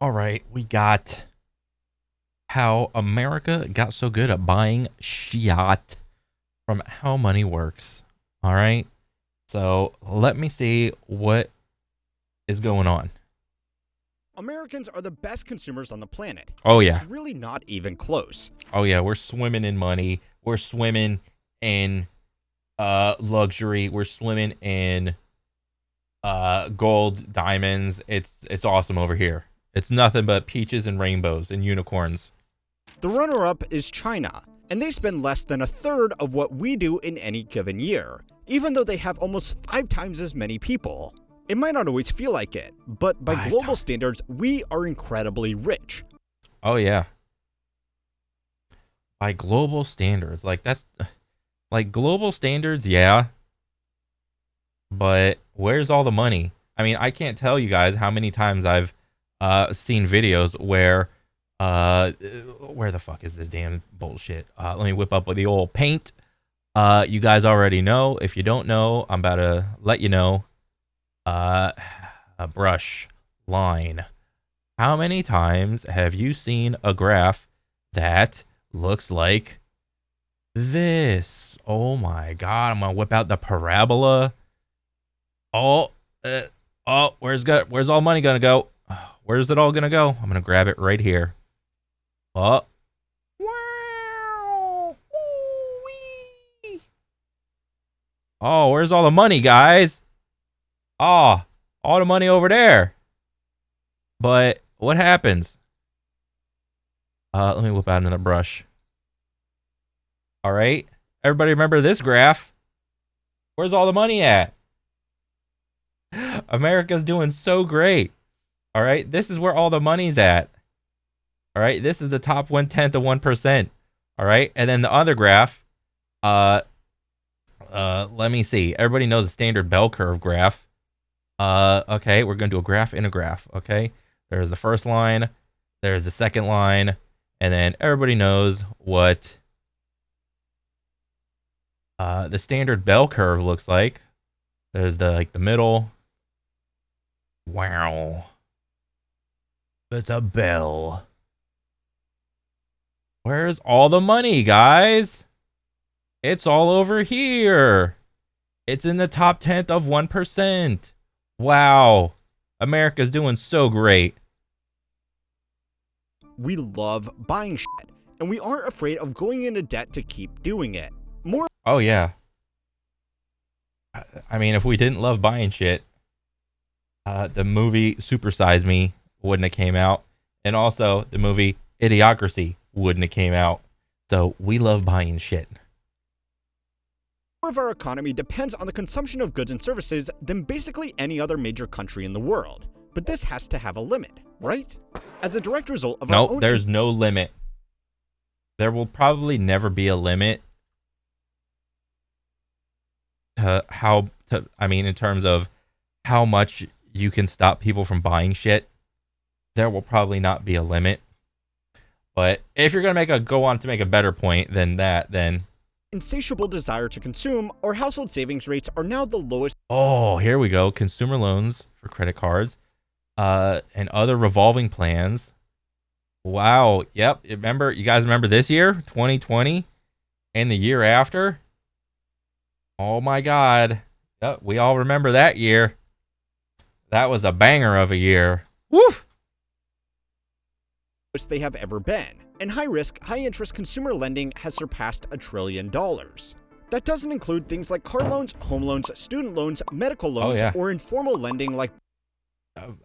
All right, we got how America got so good at buying shit from how money works. All right, so let me see what is going on. Americans are the best consumers on the planet, Oh and yeah, it's really not even close. oh yeah, we're swimming in money. We're swimming in luxury. We're swimming in gold, diamonds. It's awesome over here. It's nothing but peaches and rainbows and unicorns. The runner up is China, and they spend less than a third of what we do in any given year, even though they have almost 5 times as many people. It might not always feel like it, but by Five global times. standards, we are incredibly rich. Oh yeah, by global standards. Like that's like global standards, yeah, but where's all the money? I mean, I can't tell you guys how many times I've seen videos where the fuck is this damn bullshit? Let me whip up with the old paint. You guys already know. If you don't know, I'm about to let you know. Uh a brush line. How many times have you seen a graph that looks like this? Oh my god, I'm gonna whip out the parabola. Oh, uh, oh, where's all money gonna go? Where's it all gonna go? I'm gonna grab it right here. Oh, wow. Ooh-wee. Oh, where's all the money, guys? Oh, all the money over there. But what happens? Let me whip out another brush. All right, everybody remember this graph? Where's all the money at? America's doing so great. All right, this is where all the money's at. All right, this is the top 1/10 of 1%. All right, and then the other graph. Uh, let me see. Everybody knows the standard bell curve graph. Okay, we're gonna do a graph in a graph. Okay, there's the first line, there's the second line, and then everybody knows what the standard bell curve looks like. There's the middle. Wow, it's a bell. Where's all the money, guys? It's all over here. It's in the top 10th of 1%. Wow. America's doing so great. We love buying shit, and we aren't afraid of going into debt to keep doing it. More Oh, yeah. I mean, if we didn't love buying shit, the movie Super Size Me wouldn't have came out. And also, the movie Idiocracy wouldn't have came out. So, we love buying shit. of our economy depends on the consumption of goods and services than basically any other major country in the world. But this has to have a limit, right? As a direct result of our Nope, own there's no limit. There will probably never be a limit to I mean, in terms of how much you can stop people from buying shit. There will probably not be a limit. But if you're gonna go on to make a better point than that, then insatiable desire to consume, our household savings rates are now the lowest. oh, here we go. Consumer loans for credit cards, and other revolving plans. Wow. Yep. Remember, you guys remember this year, 2020, and the year after? Oh my God. Yep, we all remember that year. That was a banger of a year. Woo! They have ever been, and high-risk, high-interest consumer lending has surpassed $1 trillion. That doesn't include things like car loans, home loans, student loans, medical loans, Yeah. or informal lending like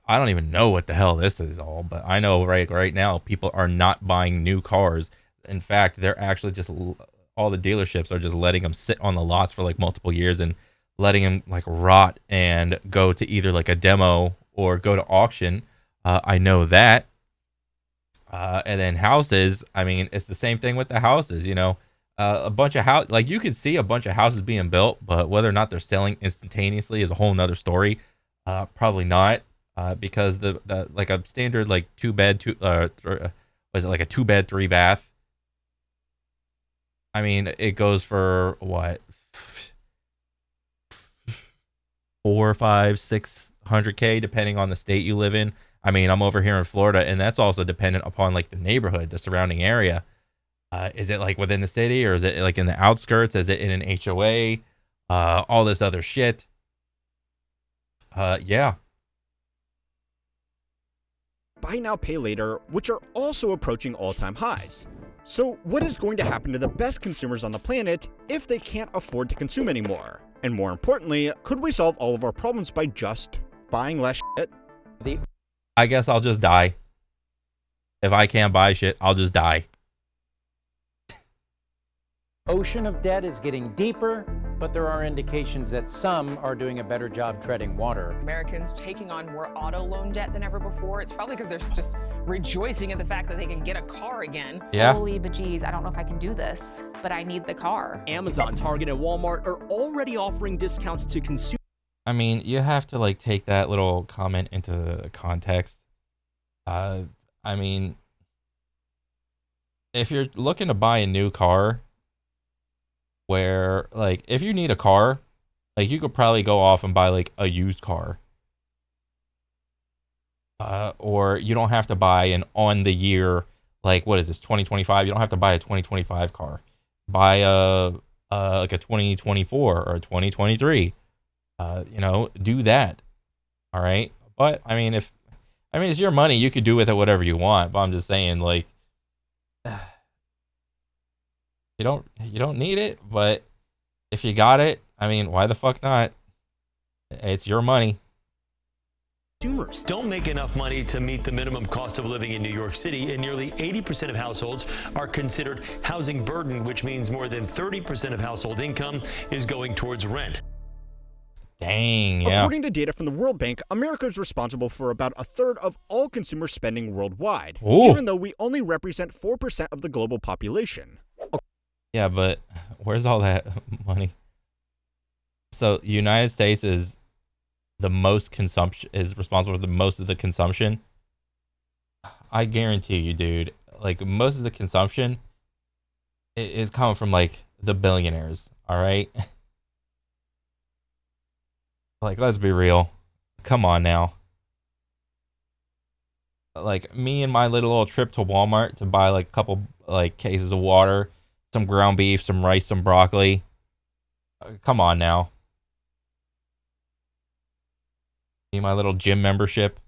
I don't even know what the hell this is all, but I know right now people are not buying new cars. In fact, they're actually just all the dealerships are just letting them sit on the lots for like multiple years and letting them like rot and go to either like a demo or go to auction. I know that. And then houses, I mean, it's the same thing with the houses, you know. A bunch of house, like you can see a bunch of houses being built, but whether or not they're selling instantaneously is a whole nother story. Probably not, because the like a standard like was it like a 2 bed 3 bath? I mean, it goes for what, 4, 5, 600K depending on the state you live in. I mean, I'm over here in Florida, and that's also dependent upon like the neighborhood, the surrounding area. Is it like within the city, or is it like in the outskirts? Is it in an HOA? All this other shit. Yeah. Buy now, pay later, which are also approaching all-time highs. So what is going to happen to the best consumers on the planet if they can't afford to consume anymore? And more importantly, could we solve all of our problems by just buying less shit? I guess I'll just die. If I can't buy shit, I'll just die. Ocean of debt is getting deeper, but there are indications that some are doing a better job treading water. Americans taking on more auto loan debt than ever before. It's probably because they're just rejoicing in the fact that they can get a car again. Yeah. Holy bejeez, I don't know if I can do this, but I need the car. Amazon, Target, and Walmart are already offering discounts to consumers. I mean, you have to like take that little comment into context. I mean, if you're looking to buy a new car, where like if you need a car, like you could probably go off and buy like a used car. Or you don't have to buy an on the year, like what is this, 2025? You don't have to buy a 2025 car. Buy a like a 2024 or a 2023. You know, do that. All right. But I mean, it's your money, you could do with it whatever you want. But I'm just saying, like, you don't need it, but if you got it, I mean, why the fuck not? It's your money. Consumers don't make enough money to meet the minimum cost of living in New York City, and nearly 80% of households are considered housing burden, which means more than 30% of household income is going towards rent. Dang, yeah. According to data from the World Bank, America is responsible for about a third of all consumer spending worldwide, Ooh. even though we only represent 4% of the global population. Yeah, but where's all that money? So United States is the most consumption, is responsible for the most of the consumption. I guarantee you, dude, like most of the consumption is coming from like the billionaires. All right. Like, let's be real. Come on now. Like me and my little trip to Walmart to buy like a couple like cases of water, some ground beef, some rice, some broccoli. Come on now. Me, my little gym membership.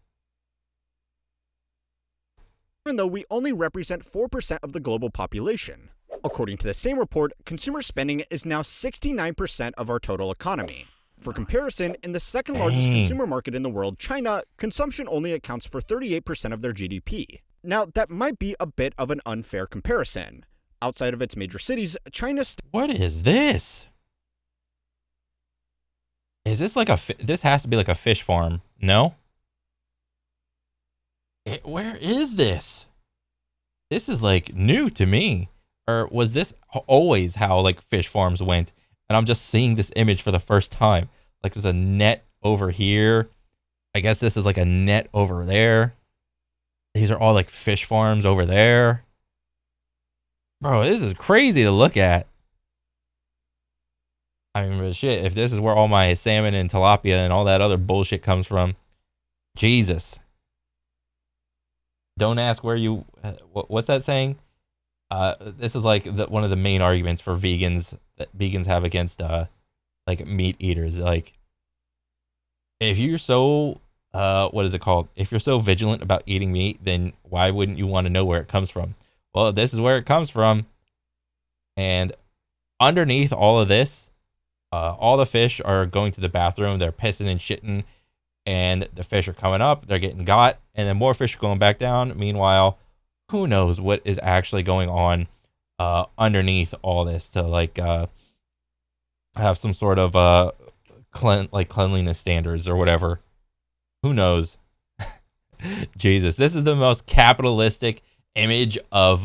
Even though we only represent 4% of the global population. According to the same report, consumer spending is now 69% of our total economy. For comparison, in the second largest consumer market in the world, China, consumption only accounts for 38% of their GDP. Now, that might be a bit of an unfair comparison. Outside of its major cities, China... What is this? Is this like a... This has to be like a fish farm, no? Where is this? This is like new to me. Or was this always how like fish farms went? And I'm just seeing this image for the first time. Like there's a net over here. I guess this is like a net over there. These are all like fish farms over there. Bro, this is crazy to look at. I mean, shit, if this is where all my salmon and tilapia and all that other bullshit comes from, Jesus. Don't ask where you... What's that saying? This is like one of the main arguments for vegans that vegans have against like meat eaters. Like, if you're so what is it called? If you're so vigilant about eating meat, then why wouldn't you want to know where it comes from? Well, this is where it comes from, and underneath all of this, all the fish are going to the bathroom. They're pissing and shitting, and the fish are coming up. They're getting got, and then more fish are going back down. Meanwhile, who knows what is actually going on underneath all this to like have some sort of cleanliness standards or whatever. Who knows? Jesus, this is the most capitalistic image of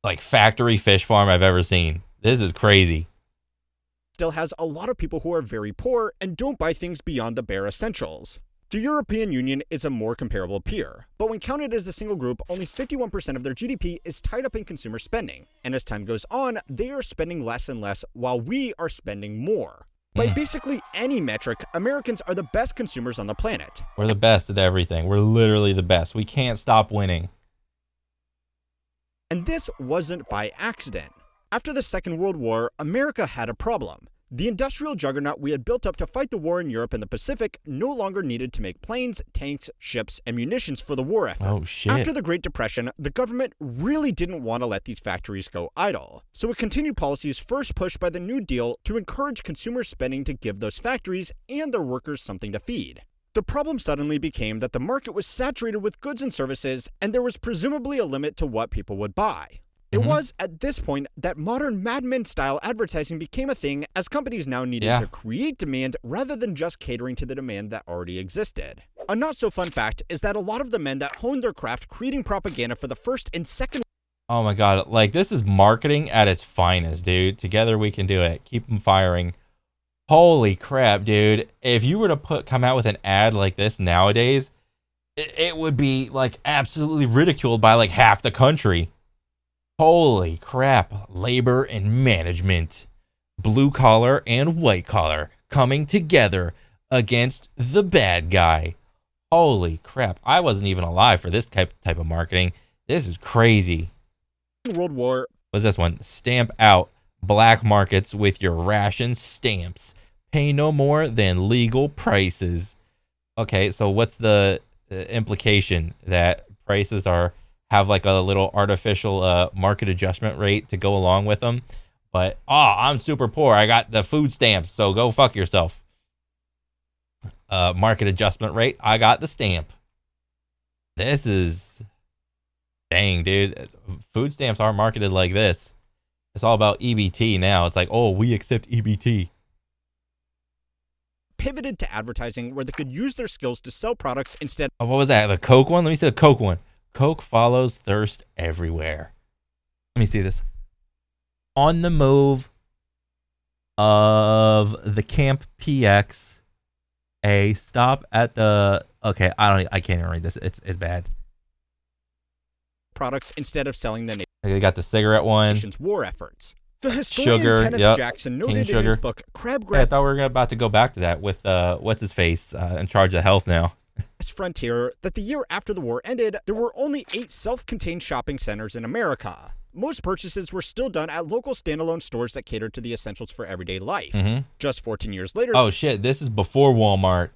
like factory fish farm I've ever seen. This is crazy. Still has a lot of people who are very poor and don't buy things beyond the bare essentials. The European Union is a more comparable peer, but when counted as a single group, only 51% of their GDP is tied up in consumer spending, and as time goes on, they are spending less and less while we are spending more. By basically any metric, Americans are the best consumers on the planet. We're the best at everything. We're literally the best. We can't stop winning. And this wasn't by accident. After the Second World War, America had a problem. The industrial juggernaut we had built up to fight the war in Europe and the Pacific no longer needed to make planes, tanks, ships, and munitions for the war effort. Oh, shit. After the Great Depression, the government really didn't want to let these factories go idle. So it continued policies first pushed by the New Deal to encourage consumer spending to give those factories and their workers something to feed. The problem suddenly became that the market was saturated with goods and services, and there was presumably a limit to what people would buy. It was at this point that modern Mad Men-style advertising became a thing, as companies now needed to create demand rather than just catering to the demand that already existed. A not-so-fun fact is that a lot of the men that honed their craft creating propaganda for the First and Second Oh my god, like, this is marketing at its finest, dude. Together we can do it. Keep them firing. Holy crap, dude. If you were to come out with an ad like this nowadays, it would be, like, absolutely ridiculed by, like, half the country. Holy crap. Labor and management. Blue collar and white collar coming together against the bad guy. Holy crap. I wasn't even alive for this type of marketing. This is crazy. World War. What's this one? Stamp out black markets with your ration stamps. Pay no more than legal prices. Okay, so what's the implication that prices have like a little artificial market adjustment rate to go along with them? But, I'm super poor. I got the food stamps, so go fuck yourself. Market adjustment rate. I got the stamp. This is... Dang, dude. Food stamps are marketed like this. It's all about EBT now. It's like, oh, we accept EBT. Pivoted to advertising where they could use their skills to sell products instead. Oh, what was that? The Coke one? Let me see the Coke one. Coke follows thirst everywhere. Let me see this. On the move of the Camp PX. A stop at the... Okay, I can't even read this. It's bad. Products instead of selling the They got the cigarette one. nation's war efforts. The historian Sugar, Kenneth Jackson noted in his book Crab Yeah, I Grab thought we were about to go back to that with what's his face in charge of health now. Frontier that the year after the war ended, there were only 8 self-contained shopping centers in America. Most purchases were still done at local standalone stores that catered to the essentials for everyday life. Just 14 years later... Oh shit, this is before Walmart.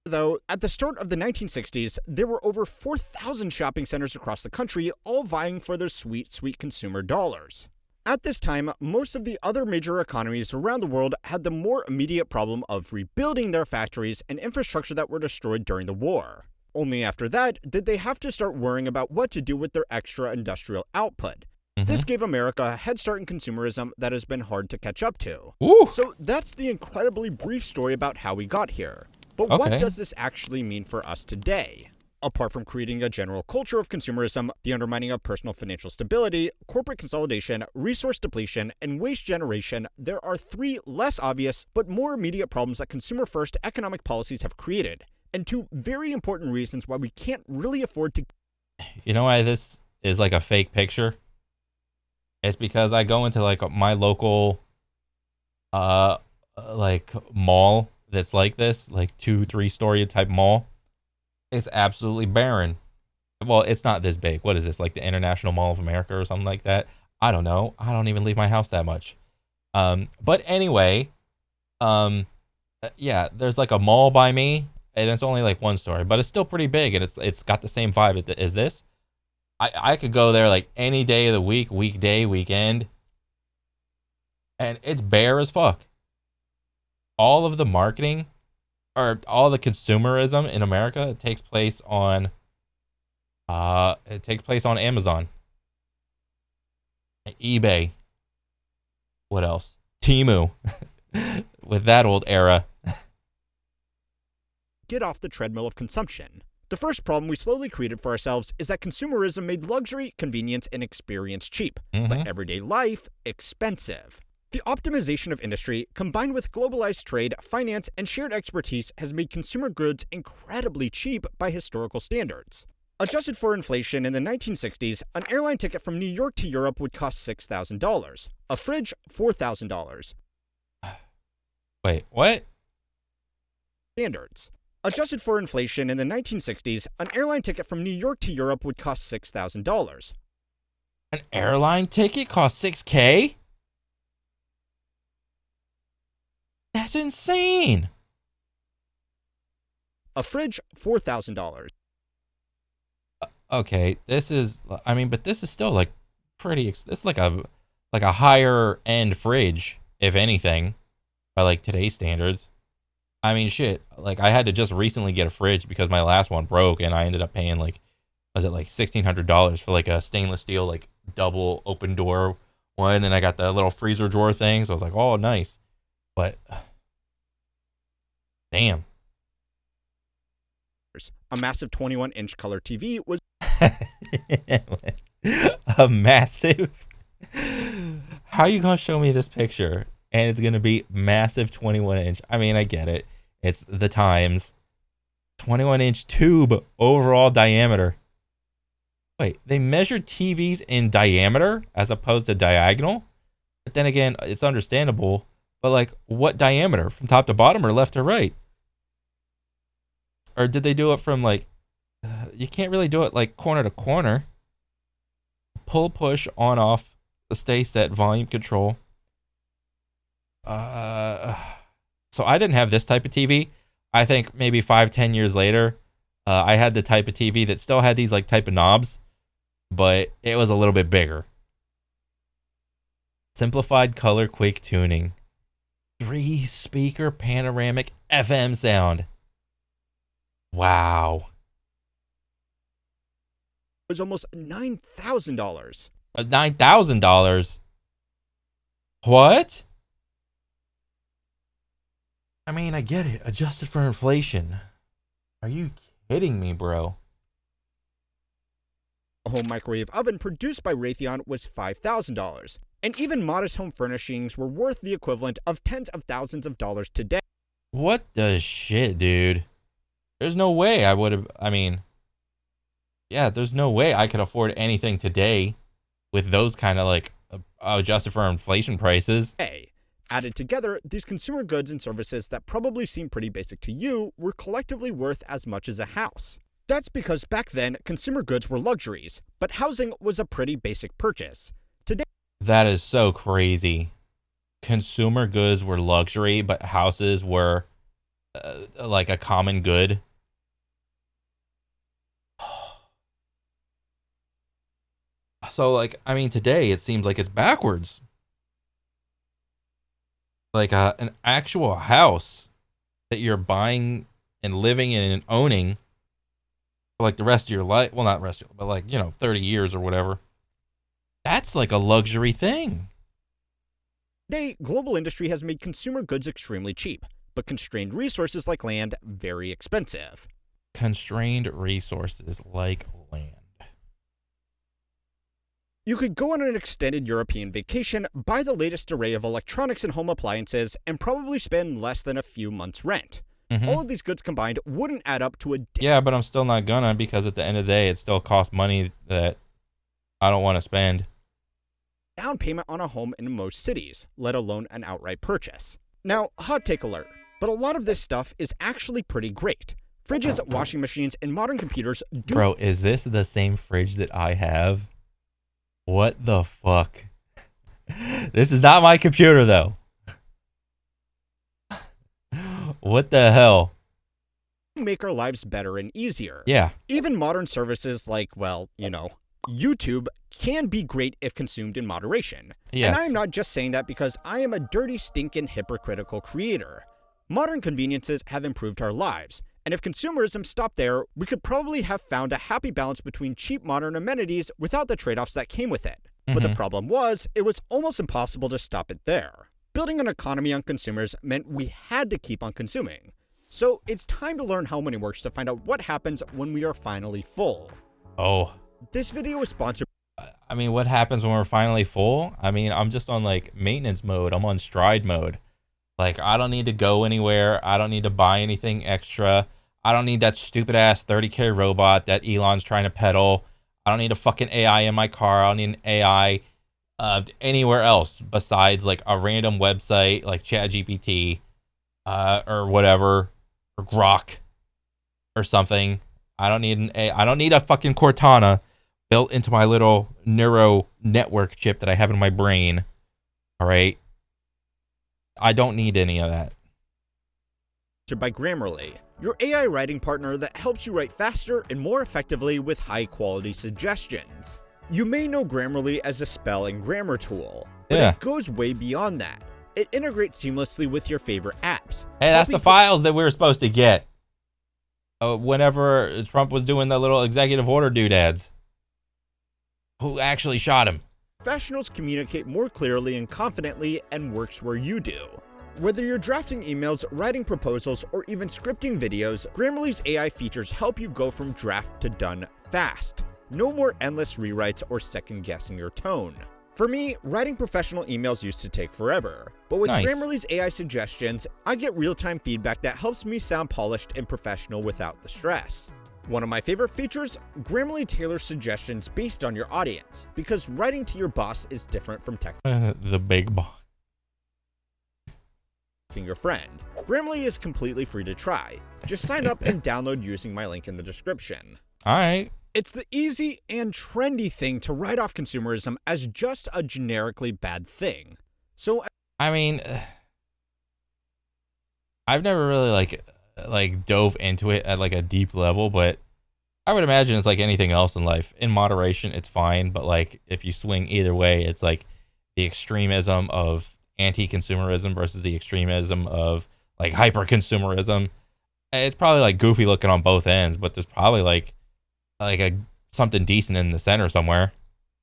Though, at the start of the 1960s, there were over 4,000 shopping centers across the country, all vying for their sweet, sweet consumer dollars. At this time, most of the other major economies around the world had the more immediate problem of rebuilding their factories and infrastructure that were destroyed during the war. Only after that did they have to start worrying about what to do with their extra industrial output. This gave America a head start in consumerism that has been hard to catch up to. So that's the incredibly brief story about how we got here. But what does this actually mean for us today? Apart from creating a general culture of consumerism, the undermining of personal financial stability, corporate consolidation, resource depletion, and waste generation, there are 3 less obvious but more immediate problems that consumer-first economic policies have created, and 2 very important reasons why we can't really afford to... You know why this is like a fake picture? It's because I go into like my local like mall that's like this, like 2-3 story type mall. It's absolutely barren. Well, it's not this big. What is this, like the International Mall of America or something like that? I don't know. I don't even leave my house that much. But anyway, yeah, there's like a mall by me, and it's only like 1 story, but it's still pretty big, and it's got the same vibe as this. I could go there like any day of the week, weekday, weekend, and it's bare as fuck. All of the marketing, or all the consumerism in America, it takes place on Amazon, eBay. What else? Temu. With that old era. Get off the treadmill of consumption. The first problem we slowly created for ourselves is that consumerism made luxury, convenience, and experience cheap, but everyday life expensive. The optimization of industry, combined with globalized trade, finance, and shared expertise, has made consumer goods incredibly cheap by historical standards. Adjusted for inflation in the 1960s, an airline ticket from New York to Europe would cost $6,000. A fridge, $4,000. Wait, what? Standards. Adjusted for inflation in the 1960s, an airline ticket from New York to Europe would cost $6,000. An airline ticket costs $6K? That's insane. A fridge, $4,000. Okay, this is, I mean, but this is still like pretty, it's like a higher end fridge, if anything, by like today's standards. I mean, shit, like I had to just recently get a fridge because my last one broke and I ended up paying like, was it like $1,600 for like a stainless steel, like double open door one. And I got the little freezer drawer thing. So I was like, oh, nice. But damn. A massive 21-inch color TV was A massive. How are you gonna show me this picture and it's gonna be massive 21-inch? I mean, I get it. It's the times. 21-inch tube overall diameter. Wait, they measured TVs in diameter as opposed to diagonal? But then again, it's understandable. But like, what diameter? From top to bottom or left to right? Or did they do it from like, you can't really do it like corner to corner. Pull, push, on, off, the stay set, volume control. So I didn't have this type of TV. I think maybe 5-10 years later, I had the type of TV that still had these like type of knobs, but it was a little bit bigger. Simplified color quake tuning. 3-speaker panoramic FM sound. Wow. was almost $9,000. $9,000? What? I mean, I get it. Adjusted for inflation. Are you kidding me, bro? A home microwave oven produced by Raytheon was $5,000. And even modest home furnishings were worth the equivalent of tens of thousands of dollars today. What the shit, dude? There's no way I would have, I mean, yeah, there's no way I could afford anything today with those kind of like adjusted for inflation prices. Hey, added together, these consumer goods and services that probably seem pretty basic to you were collectively worth as much as a house. That's because back then, consumer goods were luxuries, but housing was a pretty basic purchase. Today, that is so crazy. Consumer goods were luxury, but houses were like a common good. So, like, I mean, today it seems like it's backwards. Like an actual house that you're buying and living in and owning for like the rest of your life. Well, not rest of your life, but like, you know, 30 years or whatever. That's like a luxury thing. Today, global industry has made consumer goods extremely cheap, but constrained resources like land very expensive. Constrained resources like land. You could go on an extended European vacation, buy the latest array of electronics and home appliances, and probably spend less than a few months' rent. All of these goods combined wouldn't add up to a... Yeah, but I'm still not gonna, because at the end of the day, it still costs money that I don't want to spend. ...down payment on a home in most cities, let alone an outright purchase. Now, hot take alert, but a lot of this stuff is actually pretty great. Fridges, washing machines, and modern computers do... Bro, is this the same fridge that I have? What the fuck? This is not my computer, though. What the hell? ...make our lives better and easier. Yeah. Even modern services like, well, you know, YouTube can be great if consumed in moderation. Yes. And I'm not just saying that because I am a dirty, stinking, hypocritical creator. Modern conveniences have improved our lives, and if consumerism stopped there, we could probably have found a happy balance between cheap modern amenities without the trade-offs that came with it. But the problem was, it was almost impossible to stop it there. Building an economy on consumers meant we had to keep on consuming. So it's time to learn how money works to find out what happens when we are finally full. Oh. This video is sponsored. I mean, what happens when we're finally full? I mean, I'm just on like maintenance mode. I'm on stride mode. Like, I don't need to go anywhere. I don't need to buy anything extra. I don't need that stupid ass 30K robot that Elon's trying to peddle. I don't need a fucking AI in my car. I don't need an AI anywhere else besides like a random website like ChatGPT. or whatever, or Grok or something. I don't need I don't need a fucking Cortana built into my little neuro network chip that I have in my brain. All right. I don't need any of that. By Grammarly, your AI writing partner that helps you write faster and more effectively with high-quality suggestions. You may know Grammarly as a spell and grammar tool, but it goes way beyond that. It integrates seamlessly with your favorite apps. Hey, that's the files that we were supposed to get. Whenever Trump was doing the little executive order doodads. Who actually shot him? Professionals communicate more clearly and confidently and works where you do. Whether you're drafting emails, writing proposals, or even scripting videos, Grammarly's AI features help you go from draft to done fast. No more endless rewrites or second-guessing your tone. For me, writing professional emails used to take forever, but with Grammarly's AI suggestions, I get real-time feedback that helps me sound polished and professional without the stress. One of my favorite features, Grammarly tailors suggestions based on your audience, because writing to your boss is different from texting the big boss. Your friend. Grammarly is completely free to try. Just sign up and download using my link in the description. Alright. It's the easy and trendy thing to write off consumerism as just a generically bad thing. So, I mean, I've never really like dove into it at like a deep level, but I would imagine it's like anything else in life. In moderation, it's fine, but like if you swing either way, it's like the extremism of anti-consumerism versus the extremism of like hyper-consumerism. It's probably like goofy looking on both ends, but there's probably like something decent in the center somewhere.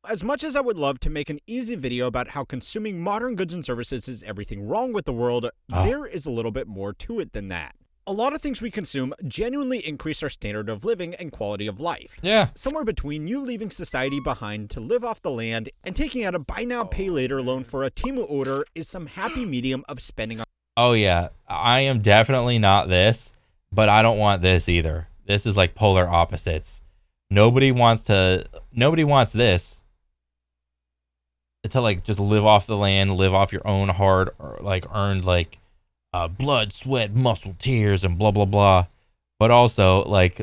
As much as I would love to make an easy video about how consuming modern goods and services is everything wrong with the world, there is a little bit more to it than that. A lot of things we consume genuinely increase our standard of living and quality of life. Yeah. Somewhere between you leaving society behind to live off the land and taking out a buy now, pay later loan for a Temu order is some happy medium of spending on. Oh yeah, I am definitely not this, but I don't want this either. This is like polar opposites. Nobody wants this to like just live off the land, live off your own hard or like earned like blood, sweat, muscle, tears, and blah blah blah. But also like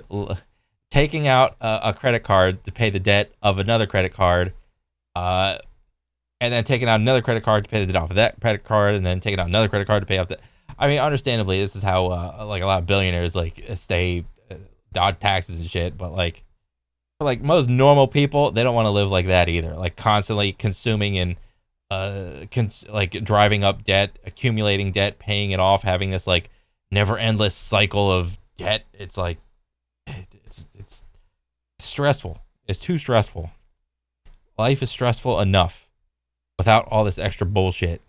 taking out a credit card to pay the debt of another credit card, and then taking out another credit card to pay the debt off of that credit card, and then taking out another credit card to pay off the. I mean, understandably, this is how like a lot of billionaires like stay dodge taxes and shit. But like for like most normal people, they don't want to live like that either. Like constantly consuming and like driving up debt, accumulating debt, paying it off, having this like never endless cycle of debt. It's like it's stressful. It's too stressful. Life is stressful enough without all this extra bullshit.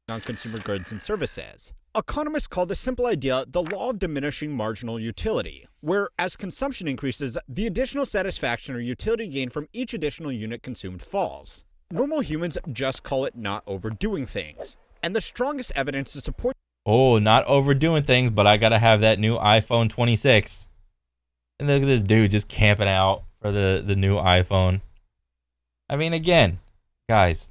On consumer goods and services. Economists call this simple idea the law of diminishing marginal utility, where as consumption increases, the additional satisfaction or utility gained from each additional unit consumed falls. Normal humans just call it not overdoing things. And the strongest evidence to support not overdoing things, but I gotta have that new iPhone 26. And look at this dude just camping out for the new iPhone. I mean, again, guys,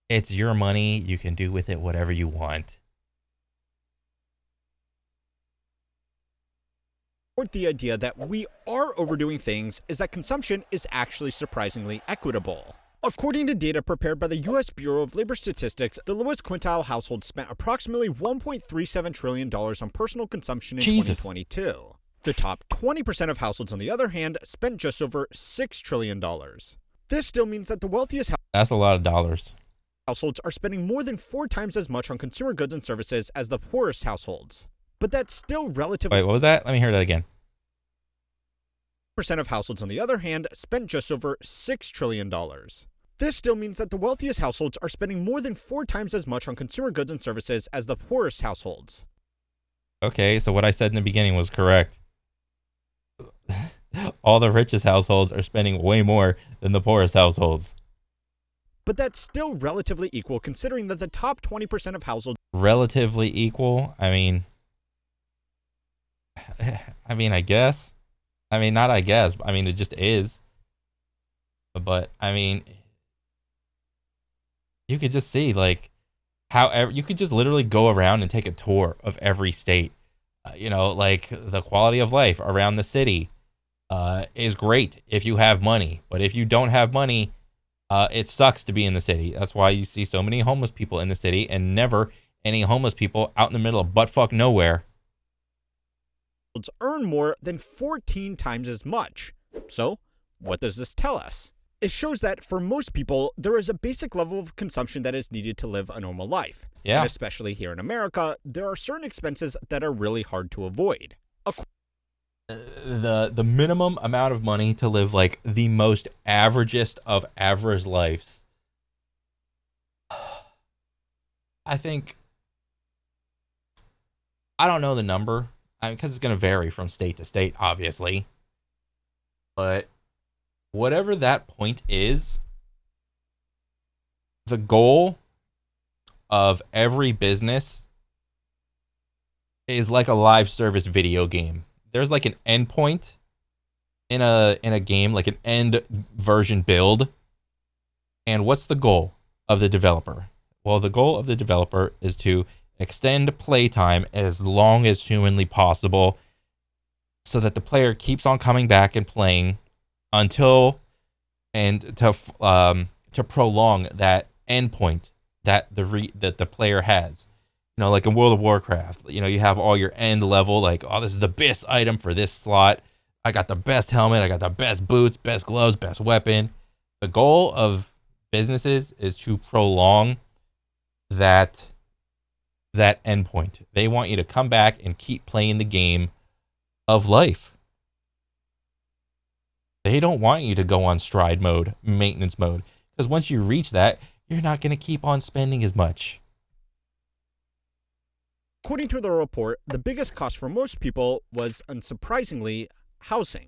it's your money. You can do with it whatever you want. the idea that we are overdoing things is that consumption is actually surprisingly equitable. According to data prepared by the U.S. Bureau of Labor Statistics, the lowest quintile households spent approximately $1.37 trillion on personal consumption in 2022. The top 20% of households, on the other hand, spent just over $6 trillion. This still means that the wealthiest That's a lot of dollars. Households are spending more than 4 times as much on consumer goods and services as the poorest households. But that's still relatively... Wait, what was that? Let me hear that again. Percent of households, on the other hand, spent just over $6 trillion. This still means that the wealthiest households are spending more than 4 times as much on consumer goods and services as the poorest households. Okay, so what I said in the beginning was correct. All the richest households are spending way more than the poorest households. But that's still relatively equal considering that the top 20% of households... Relatively equal? I mean, I guess. I mean, not I guess. I mean, it just is. But, I mean, you could just see, like, However, you could just literally go around and take a tour of every state. Like the quality of life around the city is great if you have money. But if you don't have money, it sucks to be in the city. That's why you see so many homeless people in the city and never any homeless people out in the middle of buttfuck nowhere. Earn more than 14 times as much. So, what does this tell us? It shows that for most people, there is a basic level of consumption that is needed to live a normal life. Yeah. And especially here in America, there are certain expenses that are really hard to avoid. The minimum amount of money to live like the most averagest of average lives. I think, I don't know the number, because it's going to vary from state to state, obviously. But whatever that point is, the goal of every business is like a live service video game. There's like an end point in a game, like an end version build. And what's the goal of the developer? Well, the goal of the developer is to extend playtime as long as humanly possible so that the player keeps on coming back and playing until and to prolong that endpoint that the player has. Like in World of Warcraft, you have all your end level, like, oh, this is the best item for this slot. I got the best helmet, I got the best boots, best gloves, best weapon. The goal of businesses is to prolong that endpoint. They want you to come back and keep playing the game of life. They don't want you to go on stride mode, maintenance mode, because once you reach that, you're not going to keep on spending as much. According to the report, the biggest cost for most people was, unsurprisingly, housing.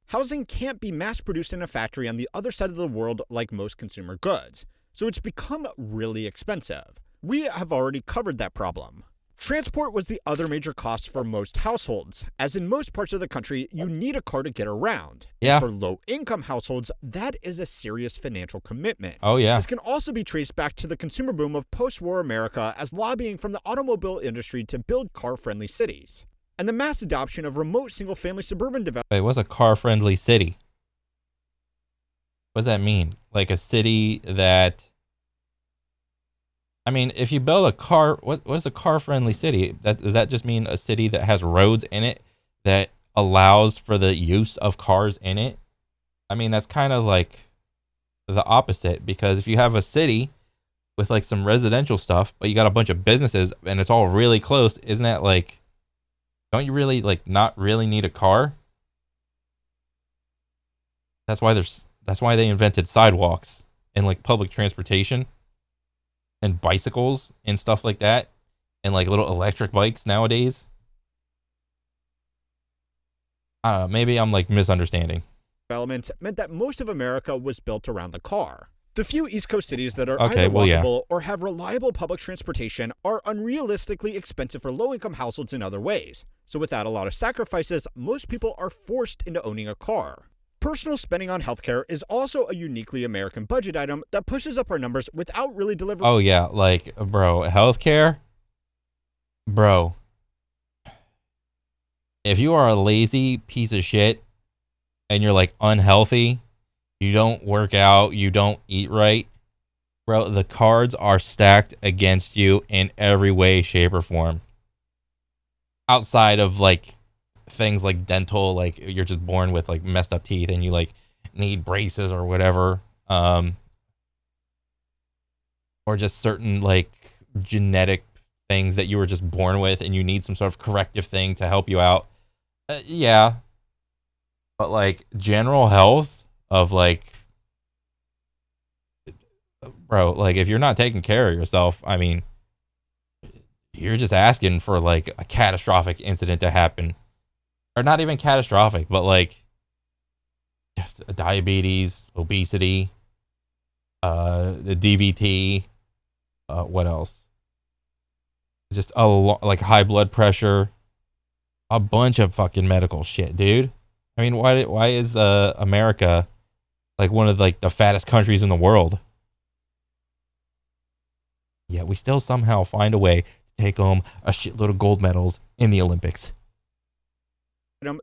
Housing can't be mass-produced in a factory on the other side of the world like most consumer goods, so it's become really expensive. We have already covered that problem. Transport was the other major cost for most households, as in most parts of the country, you need a car to get around. Yeah. And for low-income households, that is a serious financial commitment. Oh, yeah. This can also be traced back to the consumer boom of post-war America as lobbying from the automobile industry to build car-friendly cities, and the mass adoption of remote single-family suburban development. Wait, what's a car-friendly city? What does that mean? Like a city that... I mean, if you build a car, what is a car-friendly city? Does that just mean a city that has roads in it that allows for the use of cars in it? I mean, that's kind of like the opposite, because if you have a city with like some residential stuff, but you got a bunch of businesses and it's all really close, isn't that like, don't you really like not really need a car? That's why they invented sidewalks and like public transportation and bicycles and stuff like that, and like little electric bikes nowadays. I don't know, maybe I'm like misunderstanding. Development meant that most of America was built around the car. The few East Coast cities that are either walkable or have reliable public transportation are unrealistically expensive for low-income households in other ways. So without a lot of sacrifices, most people are forced into owning a car. Personal spending on healthcare is also a uniquely American budget item that pushes up our numbers without really delivering. Oh yeah, like, bro, healthcare? Bro. If you are a lazy piece of shit and you're like unhealthy, you don't work out, you don't eat right, bro, the cards are stacked against you in every way, shape, or form. Outside of like things like dental, like you're just born with like messed up teeth and you like need braces or whatever, or just certain like genetic things that you were just born with and you need some sort of corrective thing to help you out. Yeah, but like general health of like, bro, like if you're not taking care of yourself, I mean, you're just asking for like a catastrophic incident to happen. Or not even catastrophic, but like diabetes, obesity, the DVT, what else? Just like high blood pressure, a bunch of fucking medical shit, dude. I mean, why is America like one of like the fattest countries in the world? Yet we still somehow find a way to take home a shitload of gold medals in the Olympics.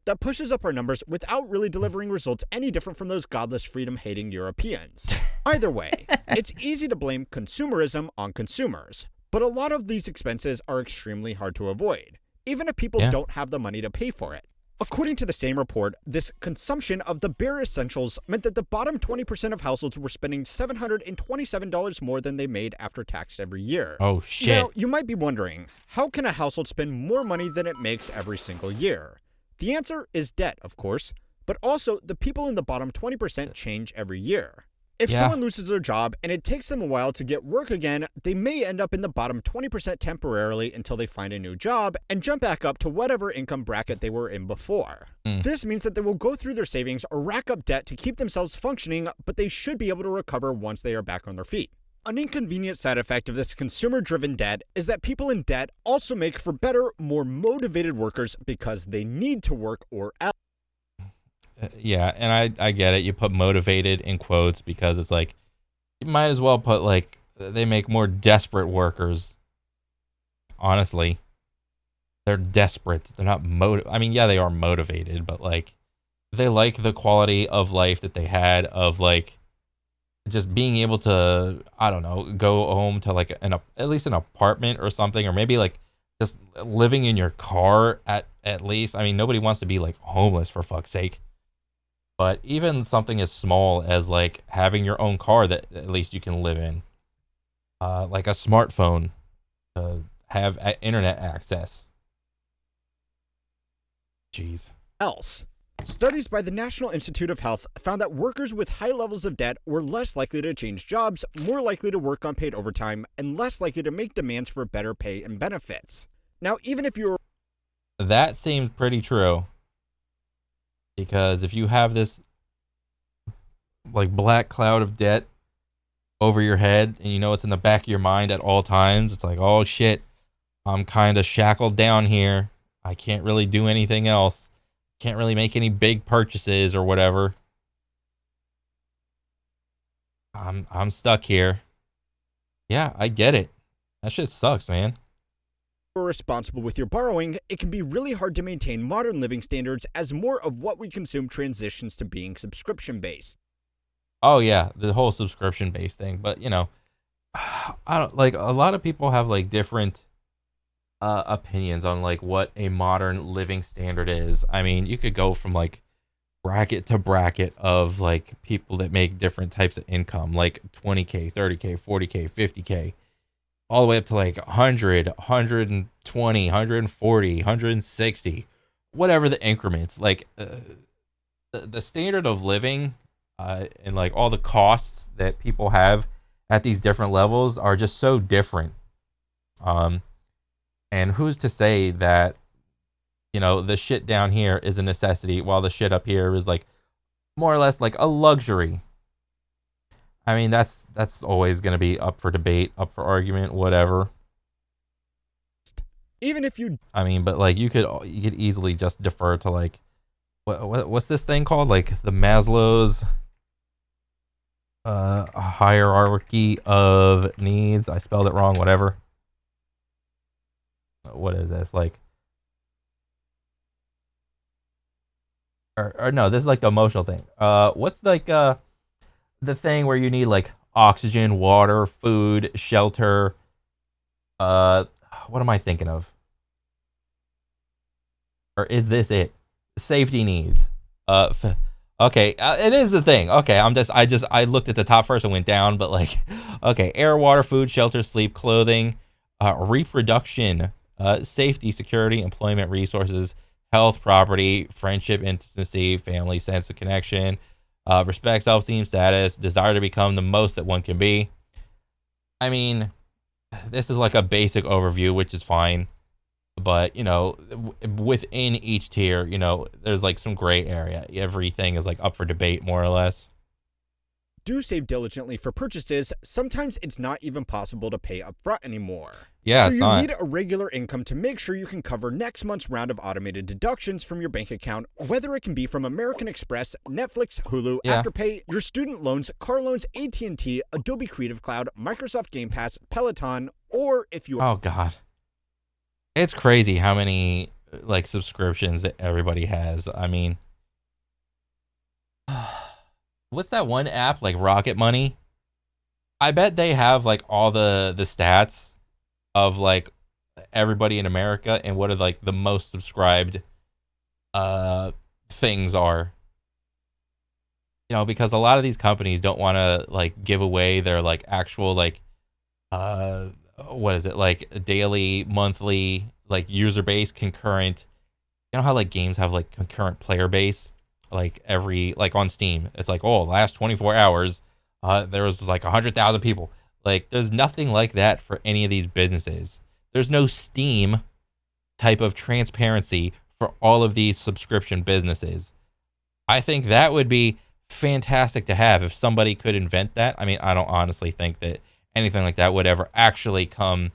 That pushes up our numbers without really delivering results any different from those godless freedom-hating Europeans. Either way, it's easy to blame consumerism on consumers, but a lot of these expenses are extremely hard to avoid, even if people don't have the money to pay for it. According to the same report, this consumption of the bare essentials meant that the bottom 20% of households were spending $727 more than they made after tax every year. Oh, shit. Now, you might be wondering, how can a household spend more money than it makes every single year? The answer is debt, of course, but also the people in the bottom 20% change every year. If someone loses their job and it takes them a while to get work again, they may end up in the bottom 20% temporarily until they find a new job and jump back up to whatever income bracket they were in before. This means that they will go through their savings or rack up debt to keep themselves functioning, but they should be able to recover once they are back on their feet. An inconvenient side effect of this consumer-driven debt is that people in debt also make for better, more motivated workers because they need to work or else. Yeah, and I get it. You put motivated in quotes because it's like, you might as well put like, they make more desperate workers. Honestly. They're desperate. They're not I mean, yeah, they are motivated, but like, they like the quality of life that they had of like, just being able to, I don't know, go home to like at least an apartment or something, or maybe like just living in your car at least. I mean, nobody wants to be like homeless, for fuck's sake. But even something as small as like having your own car that at least you can live in, like a smartphone, to have internet access. Jeez. Studies by the National Institute of Health found that workers with high levels of debt were less likely to change jobs, more likely to work unpaid overtime, and less likely to make demands for better pay and benefits. Now, even if you're... That seems pretty true. Because if you have this like black cloud of debt over your head and you know it's in the back of your mind at all times, it's like, oh shit, I'm kind of shackled down here. I can't really do anything else. Can't really make any big purchases or whatever. I'm stuck here. Yeah, I get it. That shit sucks, man. Responsible with your borrowing, it can be really hard to maintain modern living standards as more of what we consume transitions to being subscription-based. Oh yeah, the whole subscription-based thing. But you know, I don't like, a lot of people have like different opinions on like what a modern living standard is. I mean, you could go from like bracket to bracket of like people that make different types of income, like 20K, 30K, 40K, 50K, all the way up to like 100, 120, 140, 160, whatever the increments. Like the standard of living and like all the costs that people have at these different levels are just so different. And who's to say that, you know, the shit down here is a necessity while the shit up here is like more or less like a luxury. I mean, that's always going to be up for debate, up for argument, whatever. Even if you... I mean, but like you could easily just defer to like, what's this thing called? Like the Maslow's hierarchy of needs. I spelled it wrong, whatever. What is this? Like, or no, this is like the emotional thing. What's like the thing where you need like oxygen, water, food, shelter? What am I thinking of? Or is this it? Safety needs. Okay, it is the thing. Okay, I looked at the top first and went down, but like, okay, air, water, food, shelter, sleep, clothing, reproduction, safety, security, employment, resources, health, property, friendship, intimacy, family, sense of connection, respect, self-esteem, status, desire to become the most that one can be. I mean, this is like a basic overview, which is fine. But, you know, within each tier, you know, there's like some gray area. Everything is like up for debate, more or less. do save diligently for purchases, sometimes it's not even possible to pay upfront anymore. Yeah, so it's you not. need a regular income to make sure you can cover next month's round of automated deductions from your bank account, whether it can be from American Express, Netflix, Hulu, Yeah. Afterpay, your student loans, car loans, AT&T, Adobe Creative Cloud, Microsoft Game Pass, Peloton, or if you Oh God, it's crazy how many like subscriptions that everybody has. I mean, what's that one app like Rocket Money? I bet they have like all the stats of like everybody in America and what are like the most subscribed things are. You know, because a lot of these companies don't want to like give away their like actual like what is it, like daily, monthly, like user base, concurrent. You know how like games have like concurrent player base, like every like on Steam, it's like, oh, last 24 hours, there was like 100,000 people. Like there's nothing like that for any of these businesses. There's no Steam type of transparency for all of these subscription businesses. I think that would be fantastic to have if somebody could invent that. I mean, I don't honestly think that anything like that would ever actually come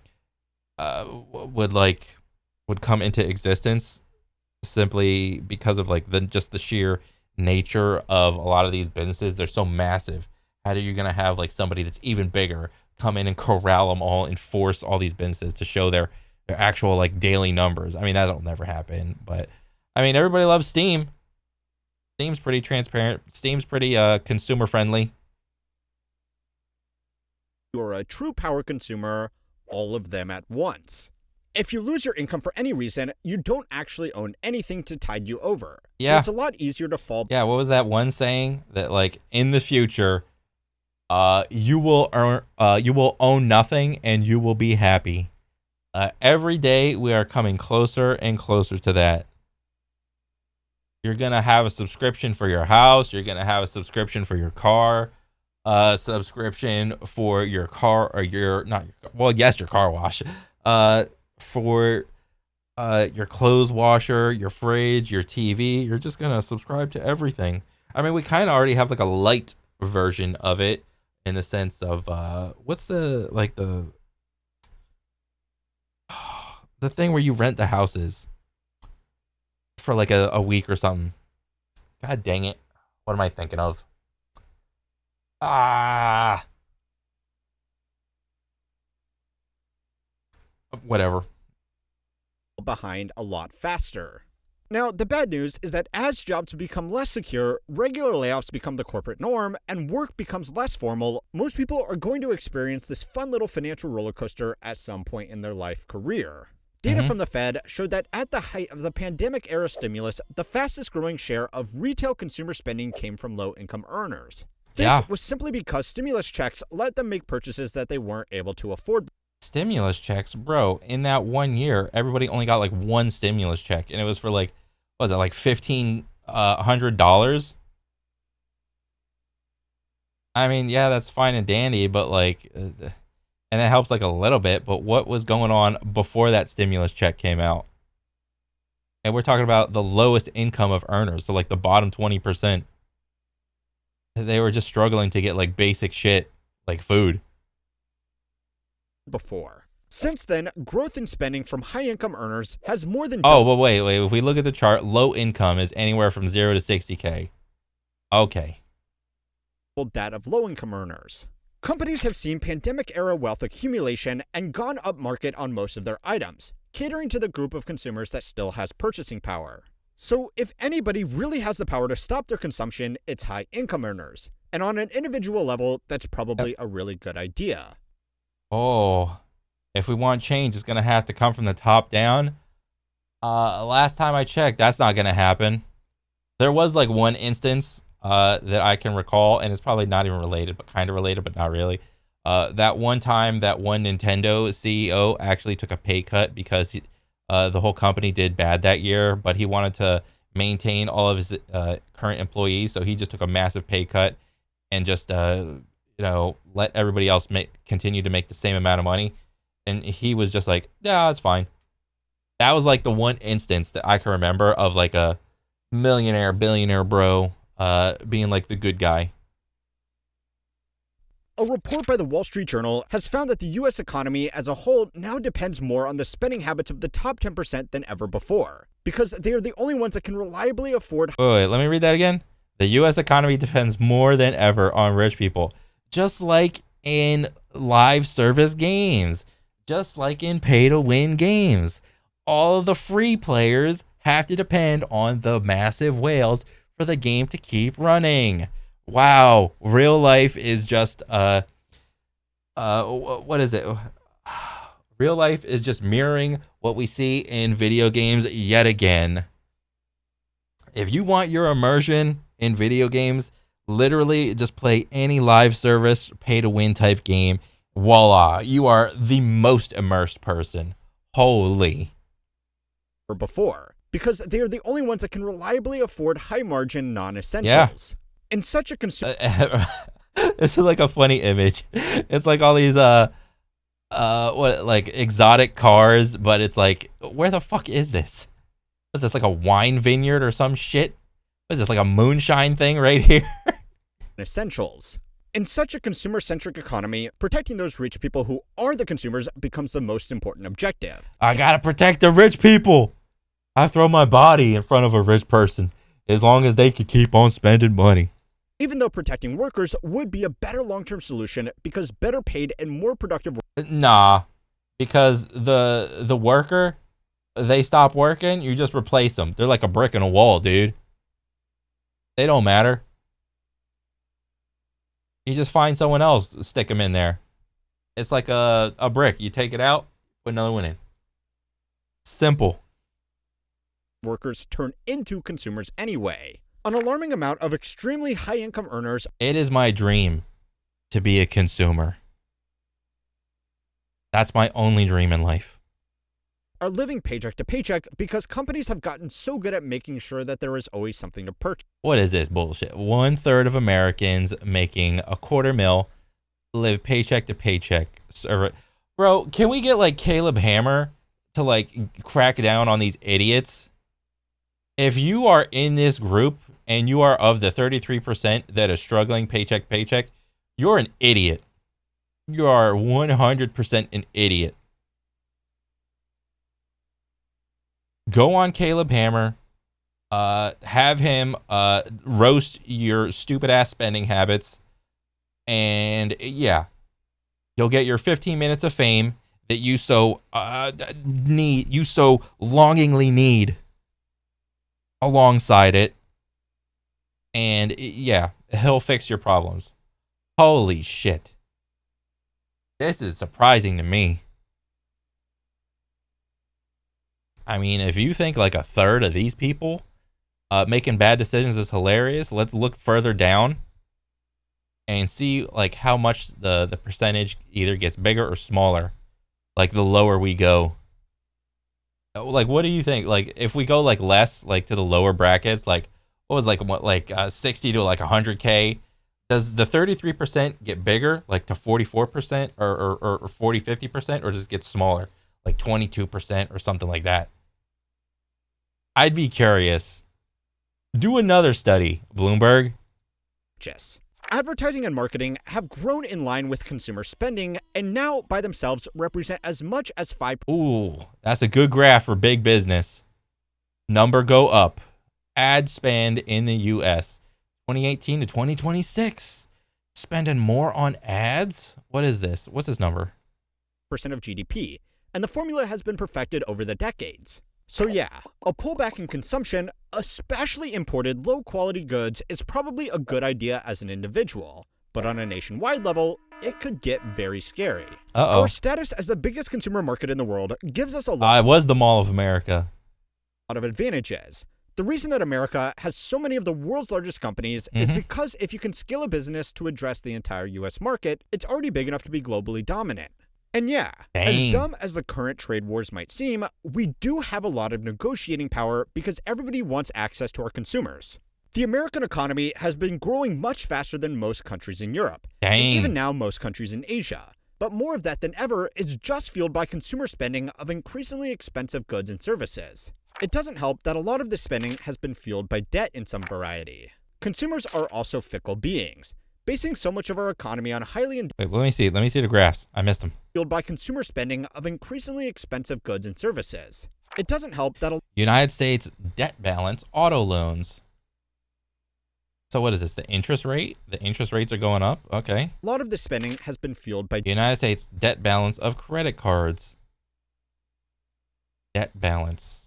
would come into existence, simply because of like just the sheer nature of a lot of these businesses. They're so massive. How are you gonna have like somebody that's even bigger come in and corral them all and force all these businesses to show their actual like daily numbers? I mean, that'll never happen. But I mean, everybody loves Steam. Steam's pretty transparent. Steam's pretty consumer friendly. you're a true power consumer, all of them at once. If you lose your income for any reason, you don't actually own anything to tide you over. Yeah. So it's a lot easier to fall. Yeah, what was that one saying that like in the future, you will own nothing and you will be happy. Every day we are coming closer and closer to that. You're gonna have a subscription for your house. You're gonna have a subscription for your car, subscription for your car or your not your, well, yes, your car wash, for your clothes washer, your fridge, your TV. You're just gonna subscribe to everything. I mean, we kind of already have like a light version of it in the sense of what's the like the thing where you rent the houses for like a week or something. God dang it. What am I thinking of? Whatever. Behind a lot faster. Now, the bad news is that as jobs become less secure, regular layoffs become the corporate norm, and work becomes less formal, most people are going to experience this fun little financial roller coaster at some point in their life career. Data from the Fed showed that at the height of the pandemic-era stimulus, the fastest-growing share of retail consumer spending came from low-income earners. This was simply because stimulus checks let them make purchases that they weren't able to afford. Stimulus checks, bro. In that 1 year, everybody only got like one stimulus check, and it was for like, what was it, like $1,500? I mean, yeah, that's fine and dandy, but like, and it helps like a little bit. But what was going on before that stimulus check came out? And we're talking about the lowest income of earners, so like the bottom 20%. They were just struggling to get like basic shit, like food. Before. Since then, growth in spending from high-income earners has more than Oh, but wait. If we look at the chart, low income is anywhere from 0 to 60K. Okay. doubled that of low-income earners. Companies have seen pandemic-era wealth accumulation and gone upmarket on most of their items, catering to the group of consumers that still has purchasing power. So if anybody really has the power to stop their consumption, it's high-income earners. And on an individual level, that's probably a really good idea. Oh, if we want change, it's going to have to come from the top down. Last time I checked, that's not going to happen. There was like one instance that I can recall, and it's probably not even related, but kind of related, but not really. That one time, that one Nintendo CEO actually took a pay cut because the whole company did bad that year, but he wanted to maintain all of his current employees, so he just took a massive pay cut and just let everybody else continue to make the same amount of money. And he was just like, yeah, it's fine. That was like the one instance that I can remember of like a millionaire, billionaire bro being like the good guy. A report by the Wall Street Journal has found that the US economy as a whole now depends more on the spending habits of the top 10% than ever before, because they are the only ones that can reliably afford. Wait, let me read that again. The US economy depends more than ever on rich people, just like in live service games, just like in pay-to-win games. All of the free players have to depend on the massive whales for the game to keep running. Wow, real life is just what is it? Real life is just mirroring what we see in video games yet again. If you want your immersion in video games, literally just play any live service pay to win type game. Voila, you are the most immersed person. Holy. Or before, because they are the only ones that can reliably afford high margin non-essentials. In such a consumer. This is like a funny image. It's like all these what, like exotic cars, but it's like, where the fuck is this? Is this like a wine vineyard or some shit? What is this, like a moonshine thing right here? Essentials. In such a consumer-centric economy, protecting those rich people who are the consumers becomes the most important objective. I gotta protect the rich people. I throw my body in front of a rich person as long as they could keep on spending money. Even though protecting workers would be a better long-term solution because better paid and more productive. Nah, because the worker, they stop working, you just replace them. They're like a brick in a wall, dude. They don't matter. You just find someone else, stick them in there. It's like a brick. You take it out, put another one in. Simple. Workers turn into consumers anyway. An alarming amount of extremely high-income earners. It is my dream to be a consumer. That's my only dream in life. Are living paycheck to paycheck because companies have gotten so good at making sure that there is always something to purchase. What is this bullshit? 1/3 of Americans making $250,000 live paycheck to paycheck. Bro, can we get like Caleb Hammer to like crack down on these idiots? If you are in this group and you are of the 33% that is struggling paycheck to paycheck, you're an idiot. You are 100% an idiot. Go on Caleb Hammer, have him roast your stupid ass spending habits, and yeah, you'll get your 15 minutes of fame that you so longingly need alongside it, and yeah, he'll fix your problems. Holy shit. This is surprising to me. I mean, if you think like 1/3 of these people making bad decisions is hilarious, let's look further down and see like how much the percentage either gets bigger or smaller, like the lower we go. Like, what do you think? Like, if we go like less, like to the lower brackets, like what was like 60 to like 100K, does the 33% get bigger, like to 44% or 40-50%, or does it get smaller, like 22% or something like that? I'd be curious. Do another study, Bloomberg. Advertising and marketing have grown in line with consumer spending and now by themselves represent as much as 5%. Ooh, that's a good graph for big business. Number go up. Ad spend in the US 2018 to 2026. Spending more on ads? What is this? What's this number? Of GDP, and the formula has been perfected over the decades. So yeah, a pullback in consumption, especially imported low-quality goods, is probably a good idea as an individual, but on a nationwide level, it could get very scary. Our status as the biggest consumer market in the world gives us a lot. I was the Mall of America. Of advantages. The reason that America has so many of the world's largest companies is because if you can scale a business to address the entire US market, it's already big enough to be globally dominant. And yeah, as dumb as the current trade wars might seem, we do have a lot of negotiating power because everybody wants access to our consumers. The American economy has been growing much faster than most countries in Europe, and even now most countries in Asia. But more of that than ever is just fueled by consumer spending of increasingly expensive goods and services. It doesn't help that a lot of this spending has been fueled by debt in some variety. Consumers are also fickle beings. basing so much of our economy on highly Wait, let me see the graphs. I missed them. fueled by consumer spending of increasingly expensive goods and services. It doesn't help that a United States debt balance, auto loans. So what is this? The interest rate? The interest rates are going up? Okay. lot of this spending has been fueled by United States debt balance of credit cards. Debt balance.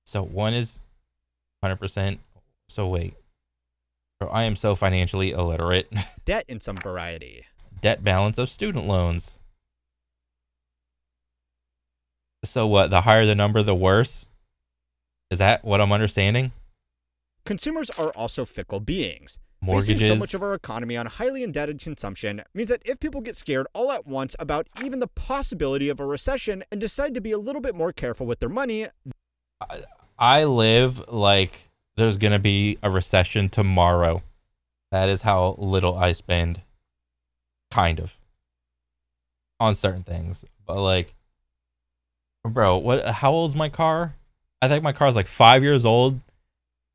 So one is 100%. So wait. Bro, I am so financially illiterate. debt in some variety. Debt balance of student loans. So what? The higher the number, the worse? Is that what I'm understanding? Consumers are also fickle beings. Mortgages. Basing so much of our economy on highly indebted consumption means that if people get scared all at once about even the possibility of a recession and decide to be a little bit more careful with their money, I live like there's going to be a recession tomorrow. That is how little I spend. Kind of. On certain things. But like, bro, how old's my car? I think my car is like 5 years old.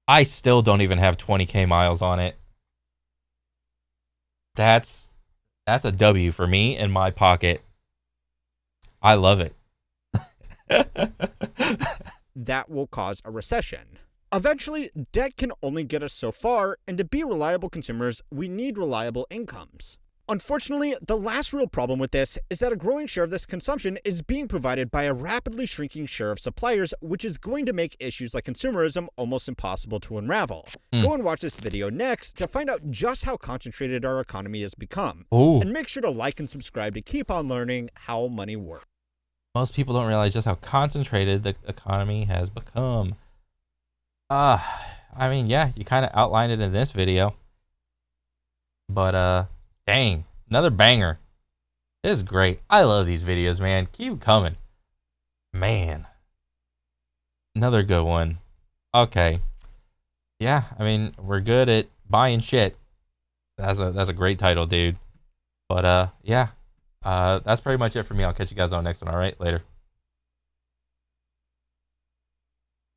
I still don't even have 20K miles on it. That's a W for me in my pocket. I love it. that will cause a recession. Eventually, debt can only get us so far, and to be reliable consumers, we need reliable incomes. Unfortunately, the last real problem with this is that a growing share of this consumption is being provided by a rapidly shrinking share of suppliers, which is going to make issues like consumerism almost impossible to unravel. Go and watch this video next to find out just how concentrated our economy has become. Ooh. And make sure to like and subscribe to keep on learning how money works. Most people don't realize just how concentrated the economy has become. I mean, yeah, you kind of outlined it in this video. But, dang, another banger. This is great. I love these videos, man. Keep coming. Man. Another good one. Okay. Yeah, I mean, we're good at buying shit. That's a great title, dude. But, yeah. That's pretty much it for me. I'll catch you guys on the next one. All right, later.